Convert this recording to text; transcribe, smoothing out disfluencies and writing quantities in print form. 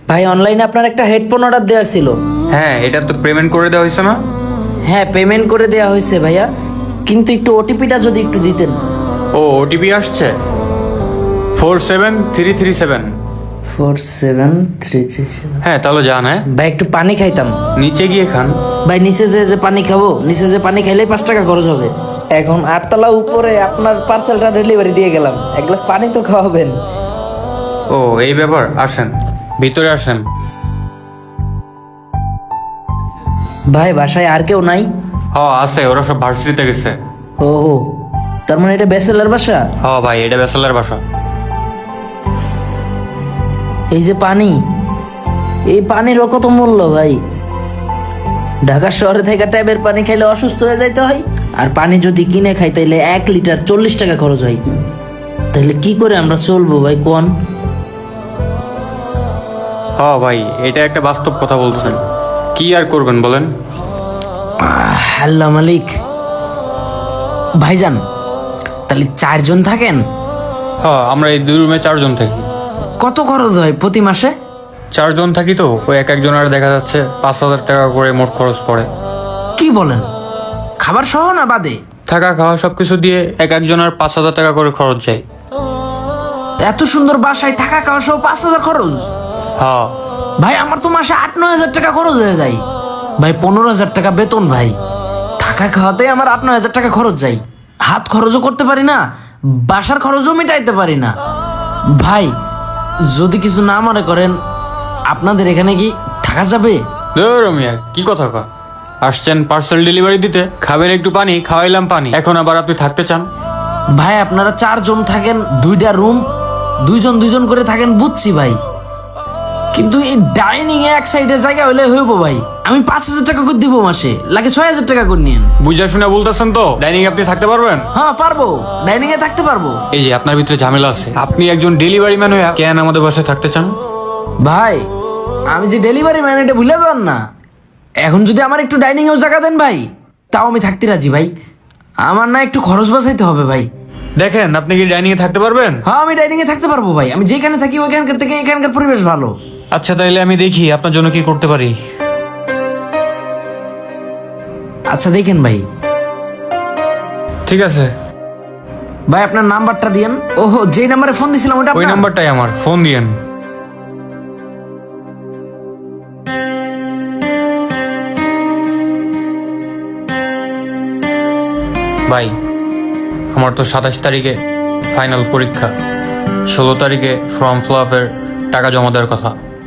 ভাই অনলাইনে আপনার একটা হেডফোন অর্ডার দেওয়ার ছিল। হ্যাঁ, এটা তো পেমেন্ট করে দেওয়া হয়েছে না? হ্যাঁ পেমেন্ট করে দেওয়া হয়েছে ভাইয়া, কিন্তু একটু ওটিপিটা যদি একটু দিতেন। ও ওটিপি আসছে 47337। 47337। হ্যাঁ তাহলে যান। হ্যাঁ ভাই একটু পানি খাইতাম। নিচে গিয়ে খান। ভাই নিচে যে পানি খাবো, নিচে যে পানি খাইলেই 5 টাকা খরচ হবে। এখন 8 তলা উপরে আপনার পার্সেলটা ডেলিভারি দিয়ে গেলাম, এক গ্লাস পানি তো খাওয়াবেন। ও এই ব্যাপার, আসেন ভিতরে আসেন। ভাই বাসায় আর কেউ নাই? আছে, ওরা সব ভার্সিটিতে গেছে। ও তার মানে এটা ব্যাচেলার বাসা? ভাই এটা ব্যাচেলার বাসা। এই যে পানি, এই পানিরও কত মূল্য ভাই। ঢাকা শহরে থেকে ট্যাবের পানি খাইলে অসুস্থ হয়ে যাইতে হয়, আর পানি যদি কিনে খাই তাইলে 1 লিটার 40 টাকা খরচ হয়। তাহলে কি করে আমরা চলবো ভাই কোন? ভাই এটা একটা বাস্তব কথা বলছেন, কি আর করবেন বলেন। আল্লাহ মালিক। ভাইজান তাহলে 4 জন থাকেন? আমরা এই 2 রুমে 4 জন থাকি। কত খরচ হয় প্রতি মাসে? 4 জন থাকি তো, ওই এক একজনের দেখা যাচ্ছে 5,000 টাকা করে মোট খরচ পড়ে। কি বলেন, খাবার সহ না বাদে? থাকা খাওয়া সবকিছু দিয়ে এক একজনের 5,000 টাকা করে খরচ যায়। এত সুন্দর বাসায় থাকা খাওয়া সহ 5,000 খরচ? ভাই আমার তো মাসে 8-9 হাজার টাকা খরচ হয়ে যায়। ভাই 15,000 টাকা বেতন ভাই, থাকা খাওয়াতে আমার 8-9 হাজার টাকা খরচ যায়। হাত খরচও করতে পারি না, বাসার খরচও মেটাইতে পারি না। ভাই যদি কিছু না মনে করেন, আপনাদের এখানে কি থাকা যাবে? মিয়া কি কথা কয়, আসছেন পার্সেল ডেলিভারি দিতে, খাবেন একটু পানি, খাওয়াইলাম পানি, এখন আবার আপনি থাকতে চান? ভাই আপনারা 4 জন থাকেন, 2টা রুম, 2 জন 2 জন করে থাকেন বুঝছি ভাই, কিন্তু এই ডাইনিং এ এক সাইডে জায়গা হইলে হইব ভাই। আমি 5,000 টাকা করে দিব মাসে, লাগে 6,000 টাকা করে নিন। বুঝা শুনে বলতেছেন তো, ডাইনিং আপনি থাকতে পারবেন? হ্যাঁ পারবো, ডাইনিং এ থাকতে পারবো। এই যে আপনার ভিতরে ঝামেলা আছে, আপনি একজন ডেলিভারি ম্যান হয়ে কেন আমাদের বাসায় থাকতে চান? ভাই আমি যে ডেলিভারি ম্যান এটা ভুলে যান না। এখন যদি আমার একটু ডাইনিং এও জায়গা দেন ভাই, তাও আমি থাকতে রাজি ভাই। আমার না একটু খরচ বাঁচাইতে হবে ভাই। দেখেন আপনি কি ডাইনিং এ থাকতে পারবেন? হ্যাঁ আমি ডাইনিং এ থাকতে পারবো ভাই, আমি যেখানে থাকি ওইখানকার থেকে এখানকার পরিবেশ ভালো। আচ্ছা তাইলে আমি দেখি আপনার জন্য কি করতে পারি। আচ্ছা দেখেন ভাই। ঠিক আছে ভাই আপনার নাম্বারটা দিয়েন। ওহো যেই নাম্বারে ফোন দিছিলাম ওটা ওই আপনার? নাম্বারটাই আমার, ফোন দিয়েন। ভাই আমার তো 27 তারিখে ফাইনাল পরীক্ষা, 16 তারিখে ফর্ম ফিল আপের টাকা জমা দেওয়ার কথা।